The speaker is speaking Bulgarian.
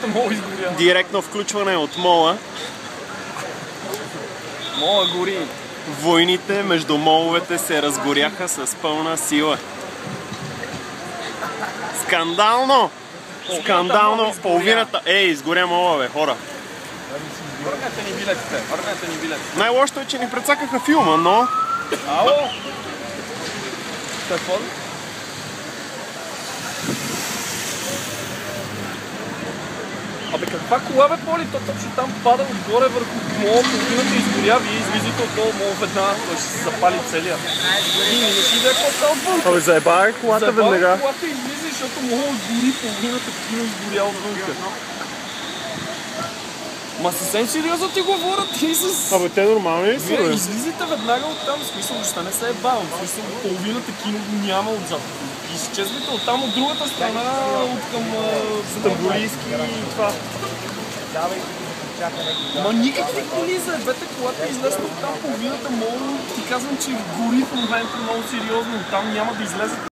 Мол изгоря. Директно включване от мола. Мола гори. Войните между моловете се разгоряха с пълна сила. Скандално! Скандално! Половината... изгоря мола, бе, хора. Върнете ни билетите, върнете ни билетите. Най-лошото е, че ни прецакаха филма, но... Ало! Какво? Абе каква кола, бе, Поли? То точно там пада отгоре върху мола, половината изгоря, вие излизате отдолу мола веднага, той ще се запали целия. И не си да какво става вън. Абе, заебава колата веднага. Заебава колата и излиза, защото мола гори, половината кино изгоря отвънка. Ма съвсем сериозно ти говорят ти с... Абе, те нормални ли са, бе? Вие излизате веднага оттам, в смисъл, въобще не се е бавам, в смисъл, половината кино няма отзад. Изчезвайте оттам от другата страна, от към Стамбулийски и това. Ма никакви коли, заебете колата, излезте оттам половината, мол, ти казвам, че гори в момента много сериозно, оттам няма да излезете.